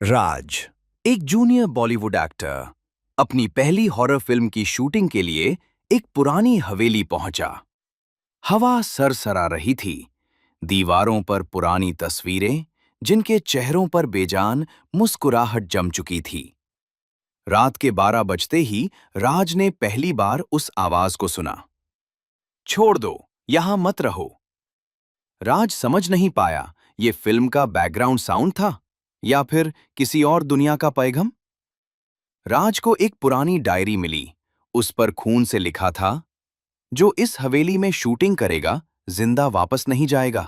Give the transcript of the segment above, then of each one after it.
राज, एक junior Bollywood actor, अपनी पहली हॉरर फिल्म की शूटिंग के लिए एक पुरानी हवेली पहुंचा। हवा सरसरा रही थी, दीवारों पर पुरानी तस्वीरें, जिनके चेहरों पर बेजान मुस्कुराहट जम चुकी थी। रात के 12 बजते ही राज ने पहली बार उस आवाज को सुना। छोड़ दो, यहां मत रहो। राज समझ नहीं पाया ये फिल्म का बैकग्राउंड साउंड था या फिर किसी और दुनिया का पैगाम। राज को एक पुरानी डायरी मिली। उस पर खून से लिखा था, जो इस हवेली में शूटिंग करेगा जिंदा वापस नहीं जाएगा।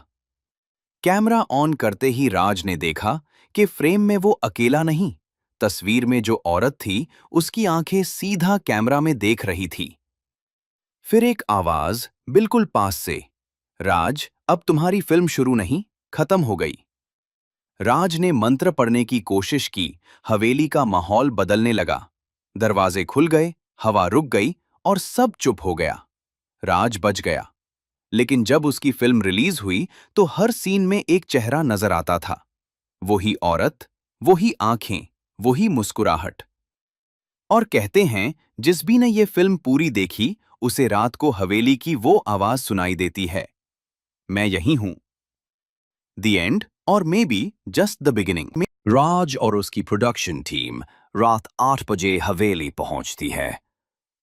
कैमरा ऑन करते ही राज ने देखा कि फ्रेम में वो अकेला नहीं, तस्वीर में जो औरत थी उसकी आंखें सीधा कैमरा में देख रही थी। फिर एक आवाज बिल्कुल पास से, राज, अब तुम्हारी फिल्म शुरू नहीं, खत्म हो गई। राज ने मंत्र पढ़ने की कोशिश की, हवेली का माहौल बदलने लगा। दरवाजे खुल गए, हवा रुक गई और सब चुप हो गया। राज बच गया। लेकिन जब उसकी फिल्म रिलीज हुई तो हर सीन में एक चेहरा नजर आता था। वही औरत, वही आंखें, वही मुस्कुराहट। और कहते हैं, जिस भी ने ये फिल्म पूरी देखी, उसे रात को हवेली की वो आवाज सुनाई देती है, मैं यही हूं। द एंड और maybe just the beginning. Raj और उसकी प्रोडक्शन टीम रात 8 बजे हवेली पहुंचती है।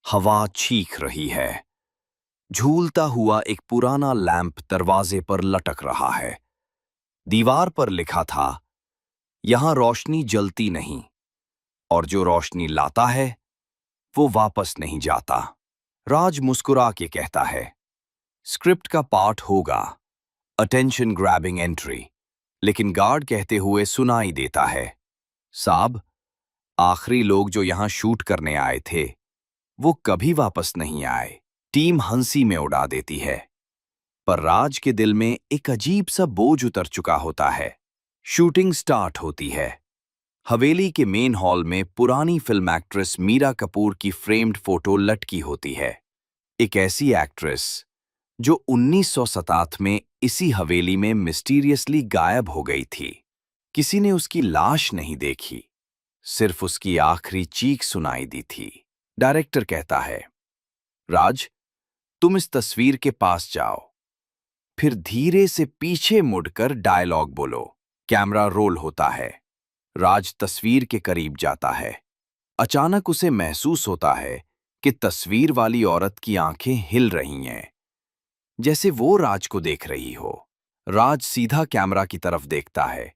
हवा चीख रही है। झूलता हुआ एक पुराना लैंप दरवाजे पर लटक रहा है। दीवार पर लिखा था, यहां रोशनी जलती नहीं, और जो रोशनी लाता है वो वापस नहीं जाता। राज मुस्कुरा के कहता है, स्क्रिप्ट का पार्ट होगा, अटेंशन ग्रैबिंग एंट्री। लेकिन गार्ड कहते हुए सुनाई देता है, साहब, आखिरी लोग जो यहां शूट करने आए थे वो कभी वापस नहीं आए। टीम हंसी में उड़ा देती है, पर राज के दिल में एक अजीब सा बोझ उतर चुका होता है। शूटिंग स्टार्ट होती है। हवेली के मेन हॉल में पुरानी फिल्म एक्ट्रेस मीरा कपूर की फ्रेम्ड फोटो लटकी होती है। एक ऐसी एक्ट्रेस जो 1907 में इसी हवेली में मिस्टीरियसली गायब हो गई थी। किसी ने उसकी लाश नहीं देखी, सिर्फ उसकी आखिरी चीख सुनाई दी थी। डायरेक्टर कहता है, राज, तुम इस तस्वीर के पास जाओ, फिर धीरे से पीछे मुड़कर डायलॉग बोलो। कैमरा रोल होता है। राज तस्वीर के करीब जाता है। अचानक उसे महसूस होता है कि तस्वीर वाली औरत की आंखें हिल रही हैं, जैसे वो राज को देख रही हो। राज सीधा कैमरा की तरफ देखता है।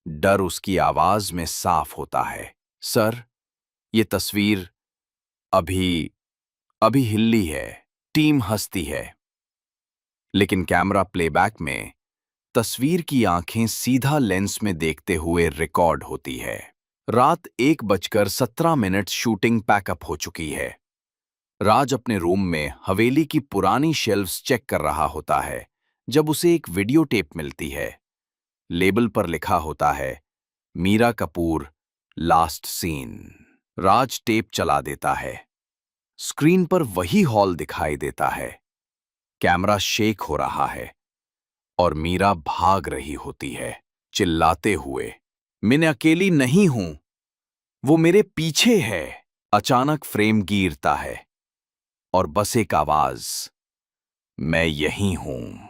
डर उसकी आवाज में साफ होता है, सर, ये तस्वीर अभी अभी हिल्ली है। टीम हंसती है, लेकिन कैमरा प्लेबैक में तस्वीर की आंखें सीधा लेंस में देखते हुए रिकॉर्ड होती है। रात 1:17 शूटिंग पैकअप हो चुकी है। राज अपने रूम में हवेली की पुरानी शेल्फ्स चेक कर रहा होता है जब उसे एक वीडियो टेप मिलती है। लेबल पर लिखा होता है, मीरा कपूर, लास्ट सीन। राज टेप चला देता है। स्क्रीन पर वही हॉल दिखाई देता है। कैमरा शेक हो रहा है और मीरा भाग रही होती है, चिल्लाते हुए, मैं अकेली नहीं हूं, वो मेरे पीछे है। अचानक फ्रेम गिरता है और बस एक आवाज, मैं यही हूं।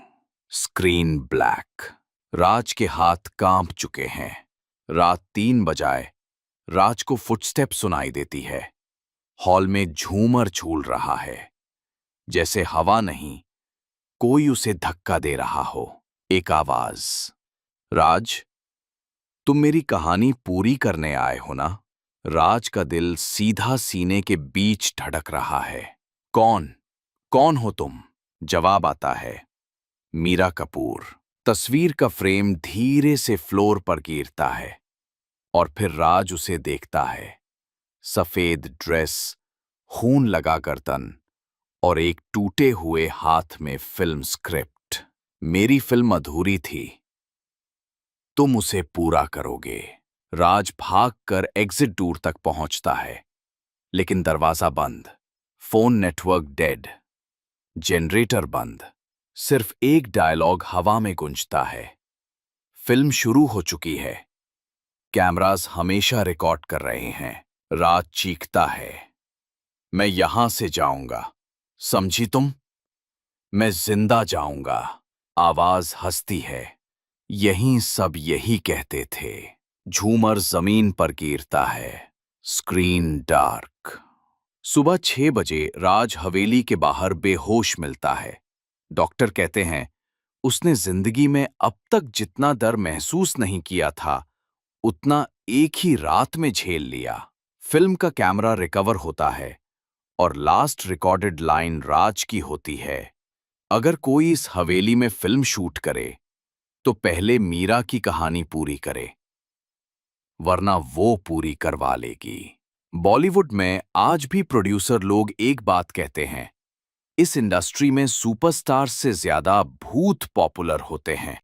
Screen black. राज के हाथ कांप चुके हैं। रात 3 बजाए राज को फुटस्टेप सुनाई देती है। हॉल में झूमर झूल रहा है, जैसे हवा नहीं, कोई उसे धक्का दे रहा हो। एक आवाज, राज, तुम मेरी कहानी पूरी करने आए हो ना? राज का दिल सीधा सीने के बीच धड़क रहा है। कौन कौन हो तुम? जवाब आता है, मीरा कपूर। तस्वीर का फ्रेम धीरे से फ्लोर पर गिरता है और फिर राज उसे देखता है। सफेद ड्रेस, खून लगा गर्दन और एक टूटे हुए हाथ में फिल्म स्क्रिप्ट। मेरी फिल्म अधूरी थी, तुम उसे पूरा करोगे। राज भागकर एग्जिट डोर तक पहुंचता है, लेकिन दरवाजा बंद, फोन नेटवर्क डेड, जनरेटर बंद। सिर्फ एक डायलॉग हवा में गूंजता है, फिल्म शुरू हो चुकी है। कैमरास हमेशा रिकॉर्ड कर रहे हैं। राज चीखता है, मैं यहां से जाऊंगा, समझी तुम? मैं जिंदा जाऊंगा। आवाज हंसती है, यहीं सब यही कहते थे। झूमर जमीन पर गिरता है। Screen dark. सुबह 6 बजे राज हवेली के बाहर बेहोश मिलता है। डॉक्टर कहते हैं उसने जिंदगी में अब तक जितना डर महसूस नहीं किया था उतना एक ही रात में झेल लिया। फिल्म का कैमरा रिकवर होता है और लास्ट रिकॉर्डेड लाइन राज की होती है, अगर कोई इस हवेली में फिल्म शूट करे तो पहले मीरा की कहानी पूरी करे, वरना वो पूरी करवा लेगी। बॉलीवुड में आज भी प्रोड्यूसर लोग एक बात कहते हैं, इस इंडस्ट्री में सुपरस्टार से ज्यादा भूत पॉपुलर होते हैं।